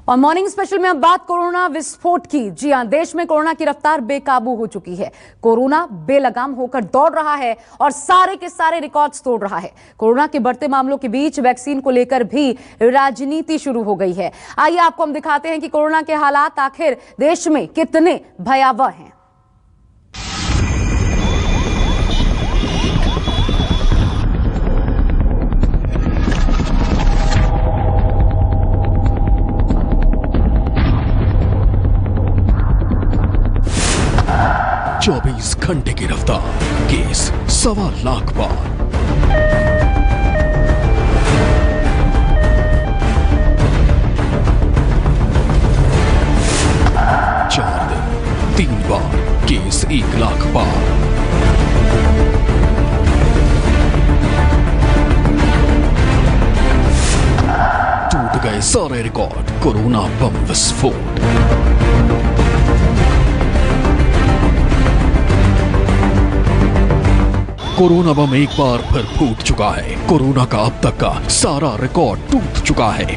और morning special में अब बात कोरोना विस्फोट की। जी हां, देश में कोरोना की रफ्तार बेकाबू हो चुकी है। कोरोना बेलगाम होकर दौड़ रहा है और सारे के सारे रिकॉर्ड्स तोड़ रहा है। कोरोना के बढ़ते मामलों के बीच वैक्सीन को लेकर भी राजनीति शुरू हो गई है। आइए आपको हम दिखाते हैं कि कोरोना के हालात आखिर देश में कितने भयावह हैं। चौबीस घंटे की रफ्तार, केस 1.25 लाख पार। चार दिन 3 बार, केस 1 लाख पार। टूट गए सारे रिकॉर्ड, कोरोना बम विस्फोट। कोरोना बम एक बार फिर फूट चुका है। कोरोना का अब तक का सारा रिकॉर्ड टूट चुका है।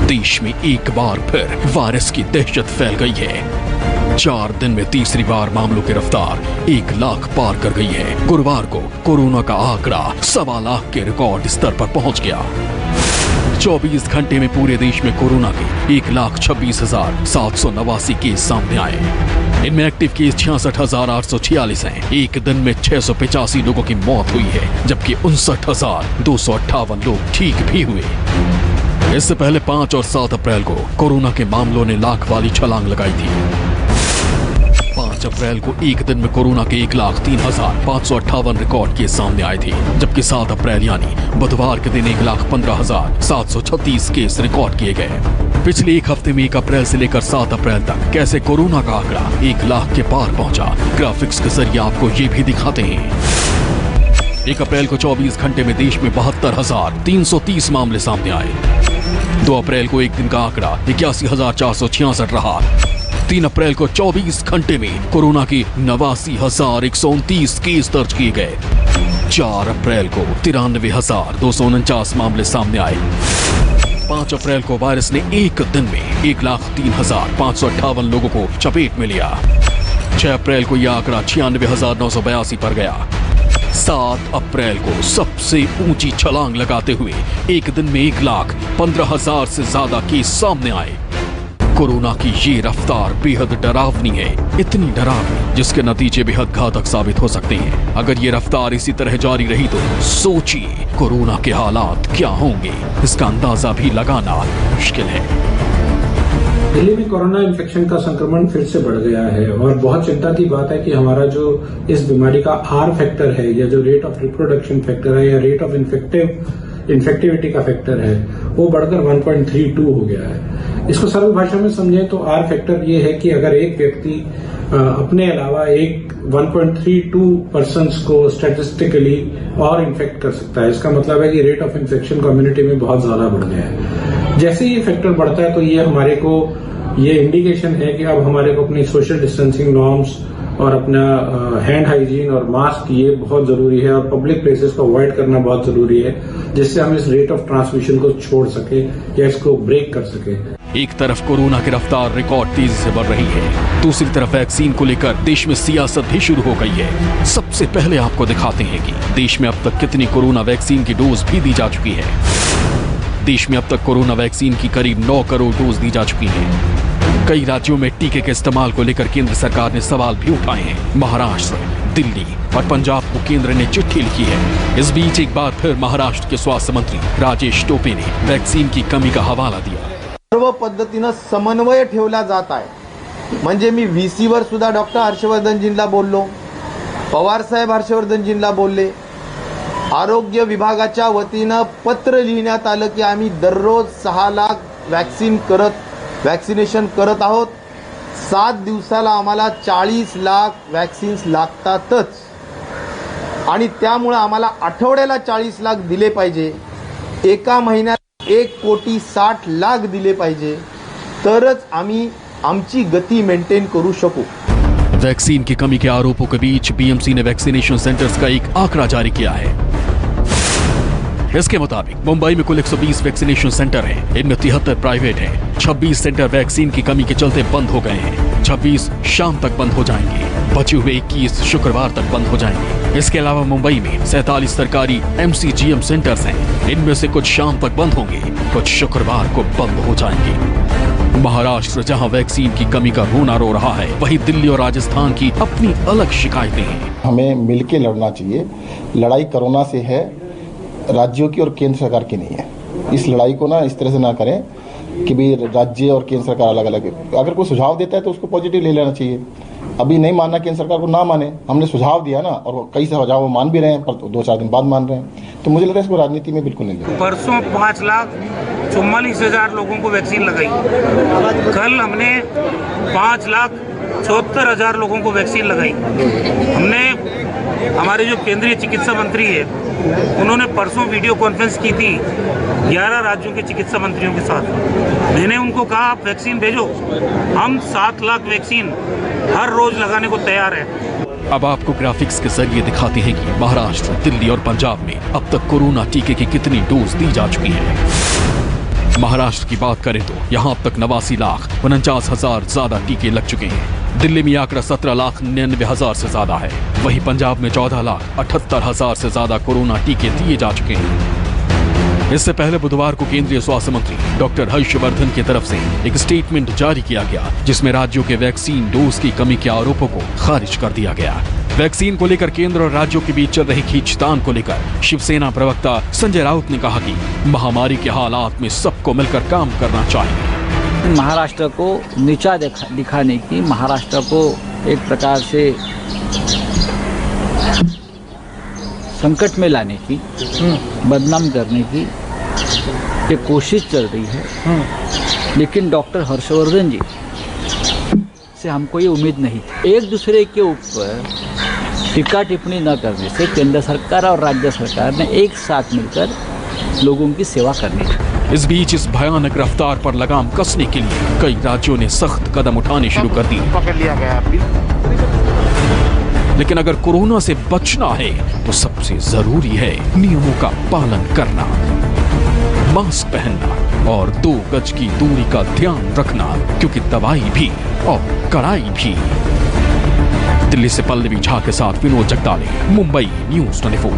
देश में एक बार फिर वायरस की दहशत फैल गई है। 4 दिन में तीसरी बार मामलों की रफ्तार 1 लाख पार कर गई है। गुरुवार को कोरोना का आंकड़ा 1.25 लाख के रिकॉर्ड स्तर पर पहुंच गया। 24 घंटे में पूरे देश में कोरोना के 1,26,789 केस सामने आए। इनमें एक्टिव केस 66,846 हैं। एक दिन में 685 लोगों की मौत हुई है, जबकि 59,258 लोग ठीक भी हुए। इससे पहले 5 और 7 अप्रैल को कोरोना के मामलों ने लाख वाली छलांग लगाई थी। 5 अप्रैल को एक दिन में कोरोना के 1,03,558 रिकॉर्ड केस सामने आए थे, जबकि 7 अप्रैल यानी बुधवार के दिन 1,15,736 केस रिकॉर्ड किए गए। पिछले एक हफ्ते में 1 अप्रैल से लेकर 7 अप्रैल तक कैसे कोरोना का आंकड़ा 1 लाख के पार पहुंचा, ग्राफिक्स के जरिए आपको ये भी दिखाते हैं। 1 अप्रैल को 24 घंटे में देश में 72,330 मामले सामने आए। 2 अप्रैल को एक दिन का आंकड़ा 81,466 रहा। 3 अप्रैल को 24 घंटे में कोरोना की 89,129 केस दर्ज किए गए। 4 अप्रैल को 93,249 मामले सामने आए। 5 अप्रैल को वायरस ने एक दिन में 1,03,558 लोगों को चपेट में लिया। 6 अप्रैल को यह आंकड़ा 96,982 पर गया। 7 अप्रैल को सबसे ऊंची छलांग लगाते हुए एक दिन में 1,15,000 से ज्यादा केस सामने आए। कोरोना की ये रफ्तार बेहद डरावनी है, इतनी डरावनी जिसके नतीजे बेहद घातक साबित हो सकते हैं। अगर ये रफ्तार इसी तरह जारी रही तो सोचिए कोरोना के हालात क्या होंगे, इसका अंदाजा भी लगाना मुश्किल है। दिल्ली में कोरोना इन्फेक्शन का संक्रमण फिर से बढ़ गया है और बहुत चिंता की बात है कि हमारा जो इस बीमारी का आर फैक्टर है, या जो रेट ऑफ रिप्रोडक्शन फैक्टर है, या रेट ऑफ इन्फेक्टिविटी का फैक्टर है, वो बढ़कर 1.32 हो गया है। इसको सरल भाषा में समझें तो आर फैक्टर ये है कि अगर एक व्यक्ति अपने अलावा 1.32 पर्सन्स को स्टैटिस्टिकली और इन्फेक्ट कर सकता है, इसका मतलब है कि रेट ऑफ इन्फेक्शन कम्युनिटी में बहुत ज्यादा बढ़ गया है। जैसे ये फैक्टर बढ़ता है तो ये हमारे को ये इंडिकेशन है कि अब हमारे को अपनी सोशल डिस्टेंसिंग नॉर्म्स और अपना हैंड हाइजीन और मास्क ये बहुत जरूरी है, और पब्लिक प्लेसेस को अवॉइड करना बहुत जरूरी है, जिससे हम इस रेट ऑफ ट्रांसमिशन को छोड़ सके या इसको ब्रेक कर सके। एक तरफ कोरोना की रफ्तार रिकॉर्ड तेजी से बढ़ रही है, दूसरी तरफ वैक्सीन को लेकर देश में सियासत भी शुरू हो गई है। सबसे पहले आपको दिखाते हैं कि देश में अब तक कितनी कोरोना वैक्सीन की डोज भी दी जा चुकी है। देश में अब तक कोरोना वैक्सीन की करीब 9 करोड़ डोज दी जा चुकी है। कई राज्यों में टीके के इस्तेमाल को लेकर केंद्र सरकार ने सवाल भी उठाए हैं। महाराष्ट्र, दिल्ली और पंजाब को केंद्र ने चिट्ठी लिखी है। इस बीच एक बार फिर महाराष्ट्र के स्वास्थ्य मंत्री राजेश टोपे ने वैक्सीन की कमी का हवाला दिया। सर्व पद्धतीनं समन्वय ठेवला जात आहे। म्हणजे मी VC वर सुद्धा डॉक्टर हर्षवर्धनजींना बोललो, पवार साहेब हर्षवर्धनजींना बोलले, आरोग्य विभागाच्या वतीनं पत्र लिहिण्यात आलं की आम्ही दररोज 6 लाख वॅक्सिनेशन करत आहोत। 7 दिवसाला आम्हाला 40 लाख वॅक्सिन्स लागतातच, आणि त्यामुळे आम्हाला आठवड्याला 40 लाख दिले पाहिजे। एका महिन्यात 1,60,00,000 दिले पाहिजे, तरच आम्ही आमची गती मेंटेन करू शकू। वैक्सीन की कमी के आरोपों के बीच बीएमसी ने वैक्सीनेशन सेंटर्स का एक आंकड़ा जारी किया है। इसके मुताबिक मुंबई में कुल 120 वैक्सीनेशन सेंटर हैं। इनमें 73 प्राइवेट हैं। 26 सेंटर वैक्सीन की कमी के चलते बंद हो गए हैं। 26 शाम तक बंद हो जाएंगे। बचे हुए 21 शुक्रवार तक बंद हो जाएंगे। इसके अलावा मुंबई में 47 सरकारी MCGM सेंटर्स हैं। इनमें से कुछ शाम तक बंद होंगे, कुछ शुक्रवार को बंद हो जाएंगे। महाराष्ट्र जहां वैक्सीन की कमी का रोना रो रहा है, वहीं दिल्ली और राजस्थान की अपनी अलग शिकायतें हैं। हमें मिलकर लड़ना चाहिए। लड़ाई कोरोना से है, राज्यों की और केंद्र सरकार की नहीं है। इस लड़ाई को ना इस तरह से ना करें कि भी राज्य और केंद्र सरकार अलग अलग है। अगर कोई सुझाव देता है तो उसको पॉजिटिव ले लेना चाहिए। अभी नहीं मानना केंद्र सरकार को ना माने, हमने सुझाव दिया ना, और कई सुझाव वो मान भी रहे हैं, पर 2-4 दिन बाद मान रहे हैं। तो मुझे लगता है इसको राजनीति में बिल्कुल नहीं लेना। परसों 5,44,000 लोगों को वैक्सीन लगाई। कल हमने 5,74,000 लोगों को वैक्सीन लगाई। हमने हमारे जो केंद्रीय चिकित्सा मंत्री है, उन्होंने परसों वीडियो कॉन्फ्रेंस की थी 11 राज्यों के चिकित्सा मंत्रियों के साथ। मैंने उनको कहा आप वैक्सीन भेजो, हम 7 लाख वैक्सीन हर रोज लगाने को तैयार है। अब आपको ग्राफिक्स के जरिए दिखाते हैं कि महाराष्ट्र, दिल्ली और पंजाब में अब तक कोरोना टीके की कितनी डोज दी जा चुकी है। महाराष्ट्र की बात करें तो यहाँ अब तक 89,49,000 ज्यादा टीके लग चुके हैं। दिल्ली में आंकड़ा 17,99,000 से ज्यादा है। वहीं पंजाब में 14,78,000 से ज्यादा कोरोना टीके दिए जा चुके हैं। इससे पहले बुधवार को केंद्रीय स्वास्थ्य मंत्री डॉक्टर हर्षवर्धन की तरफ से एक स्टेटमेंट जारी किया गया, जिसमें राज्यों के वैक्सीन डोज की कमी के आरोपों को खारिज कर दिया गया। वैक्सीन को लेकर केंद्र और राज्यों के बीच चल रही खींचतान को लेकर शिवसेना प्रवक्ता संजय राउत ने कहा कि महामारी के हालात में सबको मिलकर काम करना चाहिए। महाराष्ट्र को नीचा दिखाने की, महाराष्ट्र को एक प्रकार से संकट में लाने की, बदनाम करने की ये कोशिश चल रही है। लेकिन डॉक्टर हर्षवर्धन जी से हमको ये उम्मीद नहीं थी। एक दूसरे के ऊपर टीका टिप्पणी न करने से केंद्र सरकार और राज्य सरकार ने एक साथ मिलकर लोगों की सेवा करनी है। इस बीच इस भयानक रफ्तार पर लगाम कसने के लिए कई राज्यों ने सख्त कदम उठाने शुरू कर दिए। पकड़ लिया गया। लेकिन अगर कोरोना से बचना है तो सबसे जरूरी है नियमों का पालन करना, मास्क पहनना और 2 गज की दूरी का ध्यान रखना, क्योंकि दवाई भी और कड़ाई भी। दिल्ली से पल्लवी झा के साथ विनोद जगदाले, मुंबई न्यूज़ 24।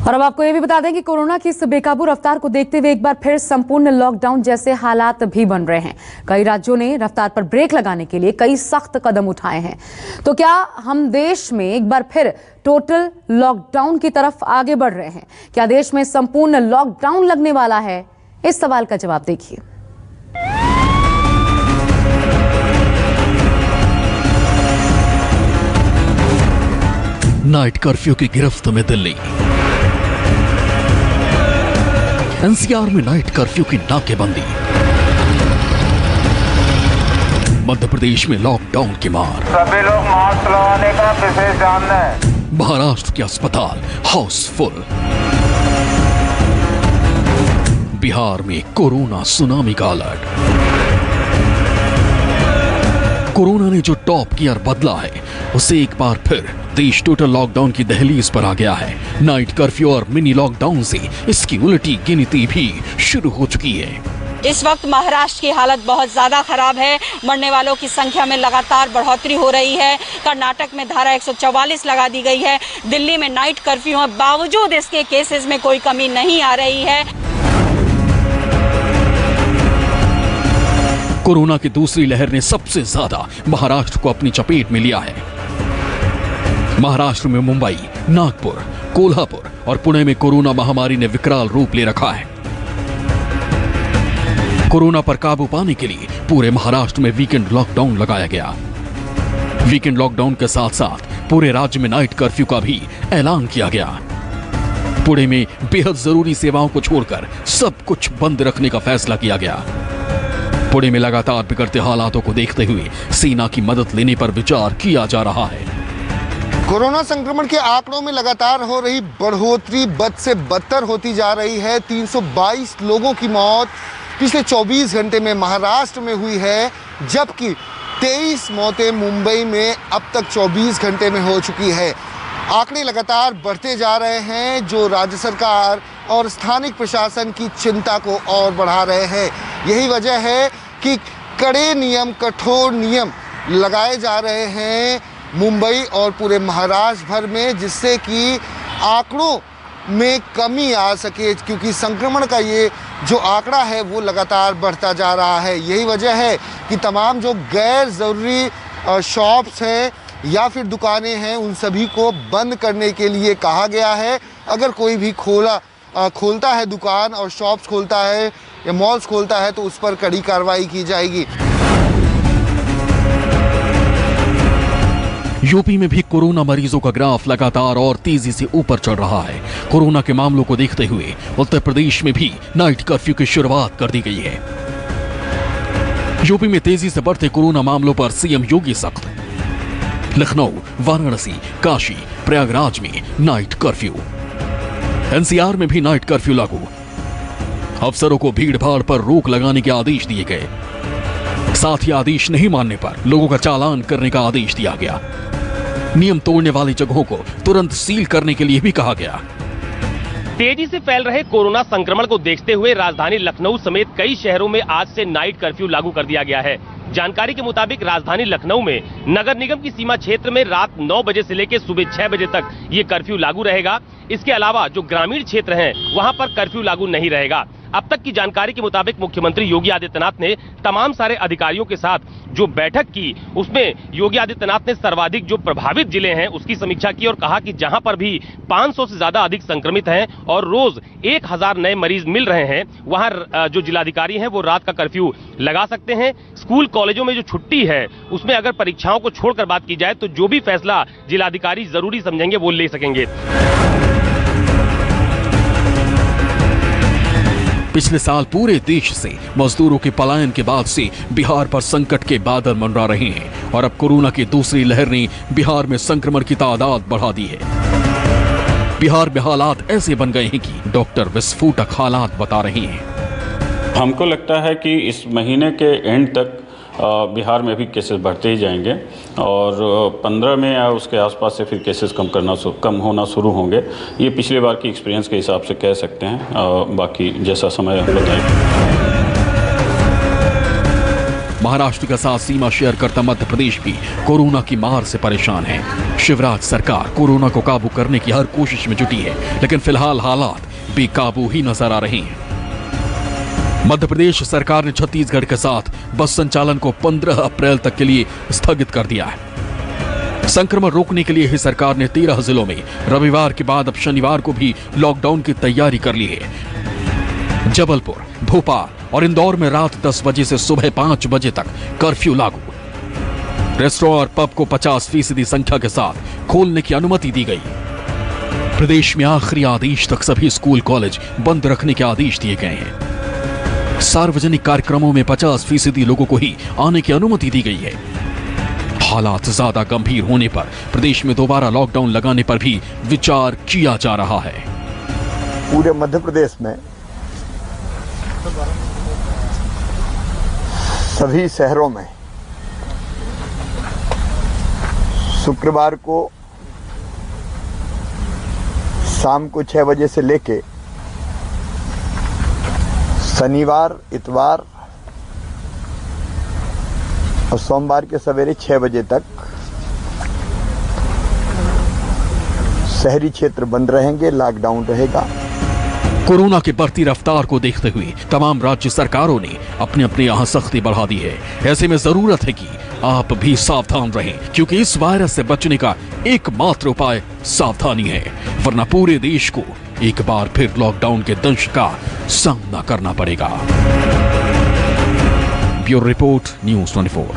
और अब आपको ये भी बता दें कि कोरोना की इस बेकाबू रफ्तार को देखते हुए एक बार फिर संपूर्ण लॉकडाउन जैसे हालात भी बन रहे हैं। कई राज्यों ने रफ्तार पर ब्रेक लगाने के लिए कई सख्त कदम उठाए हैं। तो क्या हम देश में एक बार फिर टोटल लॉकडाउन की तरफ आगे बढ़ रहे हैं? क्या देश में संपूर्ण लॉकडाउन लगने वाला है? इस सवाल का जवाब देखिए। नाइट कर्फ्यू की गिरफ्त में दिल्ली। NCR में नाइट कर्फ्यू की नाकेबंदी। मध्य प्रदेश में लॉकडाउन की मार। सभी लोग मास्क लगाने का विशेष ध्यान दें। महाराष्ट्र के अस्पताल हाउसफुल। बिहार में कोरोना सुनामी का अलर्ट। कोरोना ने जो टॉप गियर बदला है, उसे एक बार फिर देश टोटल लॉकडाउन की दहलीज पर आ गया है। नाइट कर्फ्यू और मिनी लॉकडाउन से इसकी उल्टी गिनती भी शुरू हो चुकी है। इस वक्त महाराष्ट्र की हालत बहुत ज्यादा खराब है। मरने वालों की संख्या में लगातार बढ़ोतरी हो रही है। कर्नाटक में धारा 144 लगा दी गई है। दिल्ली में नाइट कर्फ्यू है, बावजूद इसके केसेस में कोई कमी नहीं आ रही है। कोरोना की दूसरी लहर ने सबसे ज्यादा महाराष्ट्र को अपनी चपेट में लिया है। महाराष्ट्र में मुंबई, नागपुर, कोल्हापुर और पुणे में कोरोना महामारी ने विकराल रूप ले रखा है। कोरोना पर काबू पाने के लिए पूरे महाराष्ट्र में वीकेंड लॉकडाउन लगाया गया। वीकेंड लॉकडाउन के साथ साथ पूरे राज्य में नाइट कर्फ्यू का भी ऐलान किया गया। पुणे में बेहद जरूरी सेवाओं को छोड़कर सब कुछ बंद रखने का फैसला किया गया। पुणे में लगातार बिगड़ते हालातों को देखते हुए सेना की मदद लेने पर विचार किया जा रहा है। कोरोना संक्रमण के आंकड़ों में लगातार हो रही बढ़ोतरी बद से बदतर होती जा रही है। 322 लोगों की मौत पिछले 24 घंटे में महाराष्ट्र में हुई है, जबकि 23 मौतें मुंबई में अब तक 24 घंटे में हो चुकी है। आंकड़े लगातार बढ़ते जा रहे हैं। जो राज्य सरकार और स्थानिक प्रशासन की चिंता को और बढ़ा रहे हैं। यही वजह है कि कड़े नियम, कठोर नियम लगाए जा रहे हैं मुंबई और पूरे महाराष्ट्र भर में, जिससे कि आंकड़ों में कमी आ सके, क्योंकि संक्रमण का ये जो आंकड़ा है वो लगातार बढ़ता जा रहा है। यही वजह है कि तमाम जो गैर ज़रूरी शॉप्स हैं या फिर दुकानें हैं उन सभी को बंद करने के लिए कहा गया है। अगर कोई भी खोलता है दुकान और शॉप्स खोलता है या मॉल्स खोलता है तो उस पर कड़ी कार्रवाई की जाएगी। यूपी में भी कोरोना मरीजों का ग्राफ लगातार और तेजी से ऊपर चढ़ रहा है। कोरोना के मामलों को देखते हुए उत्तर प्रदेश में भी नाइट कर्फ्यू की शुरुआत कर दी गई है। यूपी में तेजी से बढ़ते कोरोना मामलों पर सीएम योगी सख्त। लखनऊ, वाराणसी, काशी, प्रयागराज में नाइट कर्फ्यू। एनसीआर में भी नाइट कर्फ्यू लागू। अफसरों को भीड़ भाड़ पर रोक लगाने के आदेश दिए गए। साथ ही आदेश नहीं मानने पर लोगों का चालान करने का आदेश दिया गया। नियम तोड़ने वाली जगहों को तुरंत सील करने के लिए भी कहा गया। तेजी से फैल रहे कोरोना संक्रमण को देखते हुए राजधानी लखनऊ समेत कई शहरों में आज से नाइट कर्फ्यू लागू कर दिया गया है। जानकारी के मुताबिक राजधानी लखनऊ में नगर निगम की सीमा क्षेत्र में रात 9 बजे से लेकर सुबह 6 बजे तक ये कर्फ्यू लागू रहेगा। इसके अलावा जो ग्रामीण क्षेत्र हैं वहां पर कर्फ्यू लागू नहीं रहेगा। अब तक की जानकारी के मुताबिक मुख्यमंत्री योगी आदित्यनाथ ने तमाम सारे अधिकारियों के साथ जो बैठक की उसमें योगी आदित्यनाथ ने सर्वाधिक जो प्रभावित जिले हैं उसकी समीक्षा की और कहा कि जहां पर भी 500 से ज्यादा अधिक संक्रमित हैं और रोज 1000 नए मरीज मिल रहे हैं वहां जो जिलाधिकारी हैं वो रात का कर्फ्यू लगा सकते हैं। स्कूल कॉलेजों में जो छुट्टी है उसमें अगर परीक्षाओं को छोड़कर बात की जाए तो जो भी फैसला जिलाधिकारी जरूरी समझेंगे वो ले सकेंगे। पिछले साल पूरे देश से मजदूरों के पलायन के बाद से बिहार पर संकट के बादल मंडरा रहे हैं और अब कोरोना की दूसरी लहर ने बिहार में संक्रमण की तादाद बढ़ा दी है। बिहार में हालात ऐसे बन गए हैं कि डॉक्टर विस्फोटक हालात बता रहे हैं। हमको लगता है कि इस महीने के एंड तक बिहार में भी केसेस बढ़ते ही जाएंगे और 15 में या उसके आसपास से फिर केसेस कम होना शुरू होंगे। ये पिछले बार की एक्सपीरियंस के हिसाब से कह सकते हैं। बाकी जैसा समय हम बताएंगे। महाराष्ट्र के साथ सीमा शेयर करता मध्य प्रदेश भी कोरोना की मार से परेशान है। शिवराज सरकार कोरोना को काबू करने की हर कोशिश में जुटी है, लेकिन फिलहाल हालात बेकाबू ही नजर आ रहे हैं। मध्य प्रदेश सरकार ने छत्तीसगढ़ के साथ बस संचालन को 15 अप्रैल तक के लिए स्थगित कर दिया है। संक्रमण रोकने के लिए ही सरकार ने 13 जिलों में रविवार के बाद अब शनिवार को भी लॉकडाउन की तैयारी कर ली है। जबलपुर, भोपाल और इंदौर में रात 10 बजे से सुबह 5 बजे तक कर्फ्यू लागू। रेस्टोरेंट और पब को 50% संख्या के साथ खोलने की अनुमति दी गई। प्रदेश में आखिरी आदेश तक सभी स्कूल कॉलेज बंद रखने के आदेश दिए गए हैं। सार्वजनिक कार्यक्रमों में 50% लोगों को ही आने की अनुमति दी गई है। हालात ज्यादा गंभीर होने पर प्रदेश में दोबारा लॉकडाउन लगाने पर भी विचार किया जा रहा है। पूरे मध्य प्रदेश में सभी शहरों में शुक्रवार को शाम को 6 बजे से लेके शनिवार, इतवार और सोमवार के सवेरे 6 बजे तक शहरी क्षेत्र बंद रहेंगे, लॉकडाउन रहेगा। कोरोना की बढ़ती रफ्तार को देखते हुए तमाम राज्य सरकारों ने अपने अपने यहाँ सख्ती बढ़ा दी है। ऐसे में जरूरत है कि आप भी सावधान रहें, क्योंकि इस वायरस से बचने का एकमात्र उपाय सावधानी है, वरना पूरे देश को एक बार फिर लॉकडाउन के दंश का सामना करना पड़ेगा। Bureau report, news 24।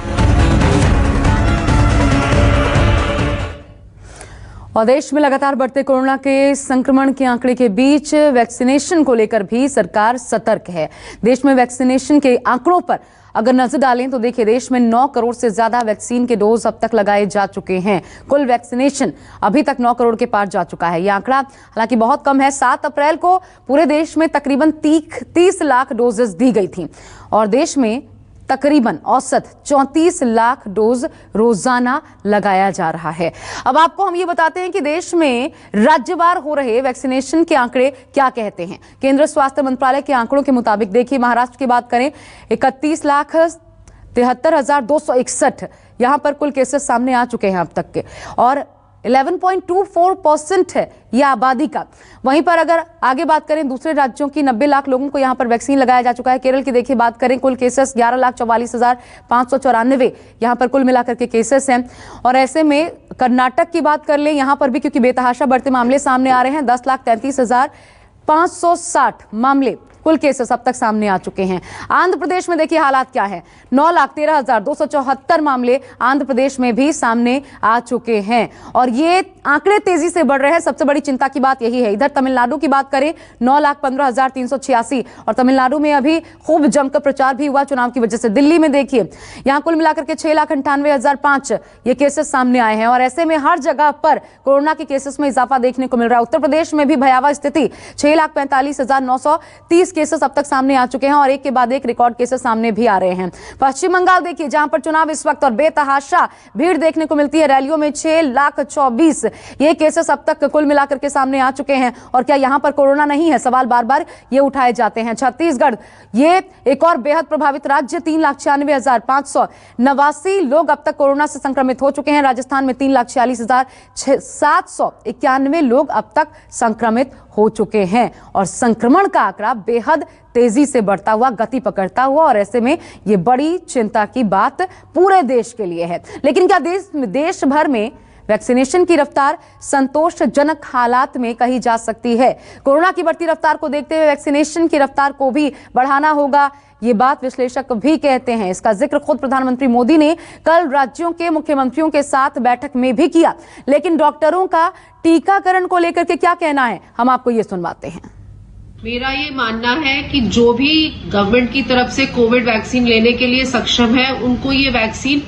और देश में लगातार बढ़ते कोरोना के संक्रमण के आंकड़े के बीच वैक्सीनेशन को लेकर भी सरकार सतर्क है। देश में वैक्सीनेशन के आंकड़ों पर अगर नजर डालें तो देखिए, देश में 9 करोड़ से ज्यादा वैक्सीन के डोज अब तक लगाए जा चुके हैं। कुल वैक्सीनेशन अभी तक 9 करोड़ के पार जा चुका है। यह आंकड़ा हालांकि बहुत कम है। 7 अप्रैल को पूरे देश में तकरीबन 30 लाख डोजेस दी गई थी और देश में तकरीबन औसत 34 लाख डोज रोजाना लगाया जा रहा है। अब आपको हम ये बताते हैं कि देश में राज्यवार हो रहे वैक्सीनेशन के आंकड़े क्या कहते हैं। केंद्रीय स्वास्थ्य मंत्रालय के आंकड़ों के मुताबिक देखिए, महाराष्ट्र की बात करें 31,73,261 यहां पर कुल केसेस सामने आ चुके हैं अब तक के, और 11.24% है यह आबादी का। वहीं पर अगर आगे बात करें दूसरे राज्यों की, 90 लाख लोगों को यहां पर वैक्सीन लगाया जा चुका है। केरल की देखिए बात करें, कुल केसेस 11,44,594 यहां पर कुल मिलाकर के केसेस हैं। और ऐसे में कर्नाटक की बात कर ले, यहां पर भी क्योंकि बेतहाशा बढ़ते मामले सामने आ रहे हैं, 10,33,560 मामले कुल केसेस अब तक सामने आ चुके हैं। आंध्र प्रदेश में देखिए हालात क्या है, 9,13,274 मामले आंध्र प्रदेश में भी सामने आ चुके हैं और ये आंकड़े तेजी से बढ़ रहे हैं। सबसे बड़ी चिंता की बात यही है। इधर तमिलनाडु की बात करें, 9,15,386 और तमिलनाडु में अभी खूब जमकर प्रचार भी हुआ चुनाव की वजह से। दिल्ली में देखिए, यहां कुल मिलाकर के 6,98,005 ये केसेस सामने आए हैं और ऐसे में हर जगह पर कोरोना के केसेस में इजाफा देखने को मिल रहा है। उत्तर प्रदेश में भी भयावह स्थिति, 6,45,930 केसेस अब तक सामने आ चुके हैं और एक के बाद एक रिकॉर्ड केसेस सामने भी आ रहे हैं। पश्चिम बंगाल देखिए, जहां पर चुनाव इस वक्त और बेतहाशा भीड़ देखने को मिलती है रैलियों में, 6,24,000 ये केसेस अब तक कुल मिलाकर के सामने आ चुके हैं। और क्या यहां पर कोरोना नहीं है, सवाल बार बार ये उठाए जाते हैं। छत्तीसगढ़ ये एक और बेहद प्रभावित राज्य, 3,96,589 लोग अब तक कोरोना से संक्रमित हो चुके हैं। राजस्थान में 3,46,791 लोग अब तक संक्रमित हो चुके हैं और संक्रमण का आंकड़ा बेहद तेजी से बढ़ता हुआ, गति पकड़ता हुआ, और ऐसे में ये बड़ी चिंता की बात पूरे देश के लिए है। लेकिन क्या देश भर में वैक्सीनेशन की रफ्तार संतोषजनक हालात में कही जा सकती है? कोरोना की बढ़ती रफ्तार को देखते हुए वैक्सीनेशन की रफ्तार को भी बढ़ाना होगा, ये बात विश्लेषक भी कहते हैं। इसका जिक्र खुद प्रधानमंत्री मोदी ने कल राज्यों के मुख्यमंत्रियों के साथ बैठक में भी किया। लेकिन डॉक्टरों का टीकाकरण को लेकर के क्या कहना है, हम आपको ये सुनवाते हैं। मेरा ये मानना है कि जो भी गवर्नमेंट की तरफ से कोविड वैक्सीन लेने के लिए सक्षम है, उनको ये वैक्सीन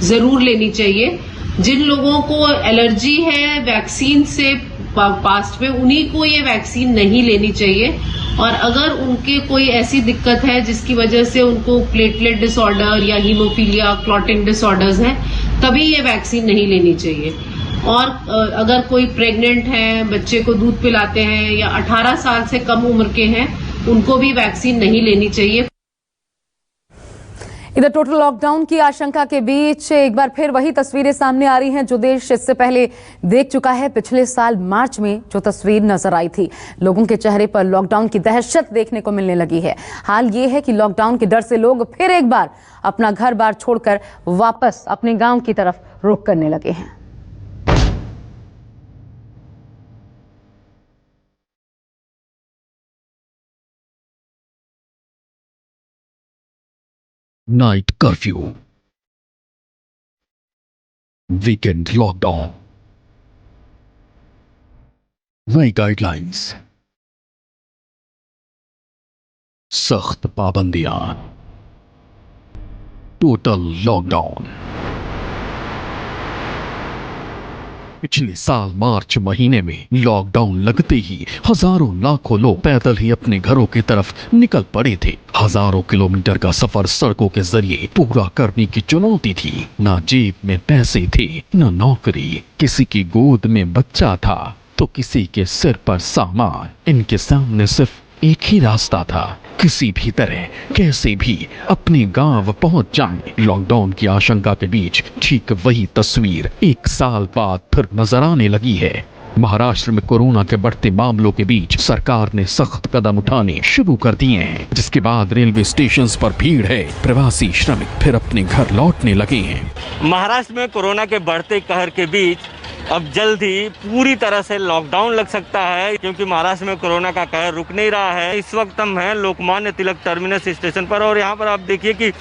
जरूर लेनी चाहिए। जिन लोगों को एलर्जी है वैक्सीन से पास्ट में, उन्हीं को ये वैक्सीन नहीं लेनी चाहिए। और अगर उनके कोई ऐसी दिक्कत है जिसकी वजह से उनको प्लेटलेट डिसऑर्डर या हीमोफीलिया, क्लॉटिंग डिसऑर्डर्स हैं, तभी ये वैक्सीन नहीं लेनी चाहिए। और अगर कोई प्रेग्नेंट है, बच्चे को दूध पिलाते हैं या 18 साल से कम उम्र के हैं, उनको भी वैक्सीन नहीं लेनी चाहिए। इधर टोटल लॉकडाउन की आशंका के बीच एक बार फिर वही तस्वीरें सामने आ रही हैं जो देश इससे पहले देख चुका है। पिछले साल मार्च में जो तस्वीर नजर आई थी, लोगों के चेहरे पर लॉकडाउन की दहशत देखने को मिलने लगी है। हाल ये है कि लॉकडाउन के डर से लोग फिर एक बार अपना घर बार छोड़कर वापस अपने गांव की तरफ रुख करने लगे हैं। नाइट कर्फ्यू, वीकेंड लॉकडाउन, नई गाइडलाइंस, सख्त पाबंदियां, टोटल लॉकडाउन। पिछले साल मार्च महीने में लॉकडाउन लगते ही हजारों लाखों लोग पैदल ही अपने घरों की तरफ निकल पड़े थे। हजारों किलोमीटर का सफर सड़कों के जरिए पूरा करने की चुनौती थी। ना जेब में पैसे थे, ना नौकरी, किसी की गोद में बच्चा था तो किसी के सिर पर सामान। इनके सामने सिर्फ एक ही रास्ता था, किसी भी तरह कैसे भी अपने गांव पहुंच जाएं। लॉकडाउन की आशंका के बीच ठीक वही तस्वीर एक साल बाद फिर नजर आने लगी है। महाराष्ट्र में कोरोना के बढ़ते मामलों के बीच सरकार ने सख्त कदम उठाने शुरू कर दिए हैं, जिसके बाद रेलवे स्टेशन पर भीड़ है। प्रवासी श्रमिक फिर अपने घर लौटने लगे हैं। महाराष्ट्र में कोरोना के बढ़ते कहर के बीच अब जल्द ही पूरी तरह से लॉकडाउन लग सकता है, क्योंकि महाराष्ट्र में कोरोना का कहर रुक नहीं रहा है। इस वक्त हम हैं लोकमान्य तिलक टर्मिनस स्टेशन पर और यहाँ पर आप देखिए कि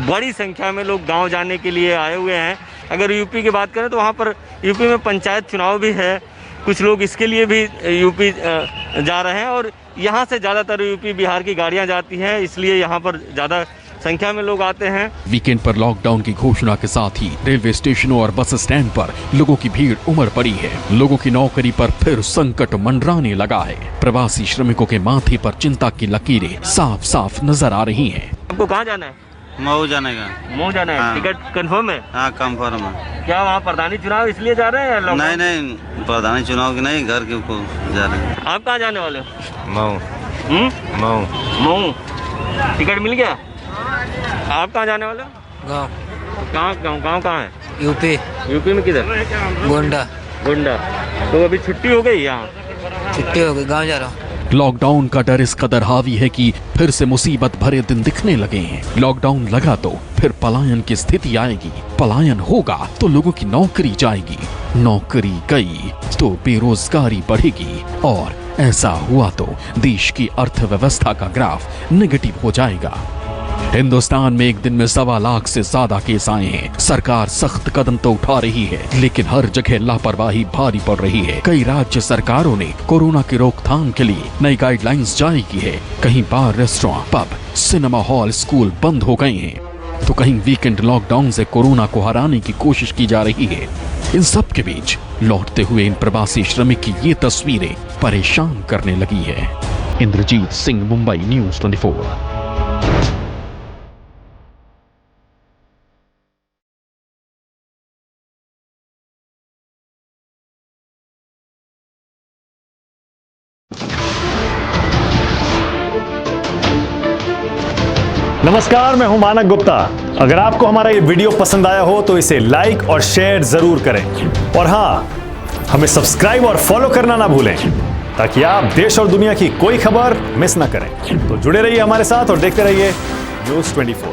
बड़ी संख्या में लोग गांव जाने के लिए आए हुए हैं। अगर यूपी की बात करें तो वहाँ पर यूपी में पंचायत चुनाव भी है, कुछ लोग इसके लिए भी यूपी जा रहे हैं और यहाँ से ज़्यादातर यूपी बिहार की गाड़ियाँ जाती हैं, इसलिए यहाँ पर ज़्यादा संख्या में लोग आते हैं। वीकेंड पर लॉकडाउन की घोषणा के साथ ही रेलवे स्टेशनों और बस स्टैंड पर लोगों की भीड़ उमड़ पड़ी है। लोगों की नौकरी पर फिर संकट मंडराने लगा है। प्रवासी श्रमिकों के माथे पर चिंता की लकीरें साफ साफ नजर आ रही हैं। आपको कहाँ जाना है? मऊ जाने का। मऊ जाना है। हाँ। टिकट कंफर्म है? हाँ कंफर्म है। क्या वहाँ प्रधानी चुनाव इसलिए जा रहे हैं? नहीं नहीं, प्रधानी चुनाव की नहीं, घर के को जा रहे हैं। आप कहाँ जाने वाले हो? मऊ। मऊ। मऊ। टिकट मिल गया? आप कहाँ जाने वाले हो? गाँव। गाँव कहाँ है? यूपी। यूपी में किधर? गोंडा। गोंडा। तो अभी छुट्टी हो गई यहाँ? छुट्टी हो गई, गाँव जा रहा हूँ। लॉकडाउन का डर इस कदर हावी है कि फिर से मुसीबत भरे दिन दिखने लगे हैं। लॉकडाउन लगा तो फिर पलायन की स्थिति आएगी, पलायन होगा तो लोगों की नौकरी जाएगी, नौकरी गई तो बेरोजगारी बढ़ेगी, और ऐसा हुआ तो देश की अर्थव्यवस्था का ग्राफ नेगेटिव हो जाएगा। हिंदुस्तान में एक दिन में 1.25 लाख से ज्यादा केस आए हैं। सरकार सख्त कदम तो उठा रही है, लेकिन हर जगह लापरवाही भारी पड़ रही है। कई राज्य सरकारों ने कोरोना की रोकथाम के लिए नई गाइडलाइंस जारी की है। कहीं bar, restaurant, pub, cinema hall, school बंद हो गए हैं, तो कहीं वीकेंड लॉकडाउन से कोरोना को हराने की कोशिश की जा रही है। इन सब के बीच लौटते हुए इन प्रवासी श्रमिक की ये तस्वीरें परेशान करने लगी है। इंद्रजीत सिंह, मुंबई, न्यूज़ 24। नमस्कार, मैं हूं मानक गुप्ता। अगर आपको हमारा ये वीडियो पसंद आया हो तो इसे लाइक और शेयर जरूर करें, और हाँ, हमें सब्सक्राइब और फॉलो करना ना भूलें, ताकि आप देश और दुनिया की कोई खबर मिस ना करें। तो जुड़े रहिए हमारे साथ और देखते रहिए न्यूज़ 24।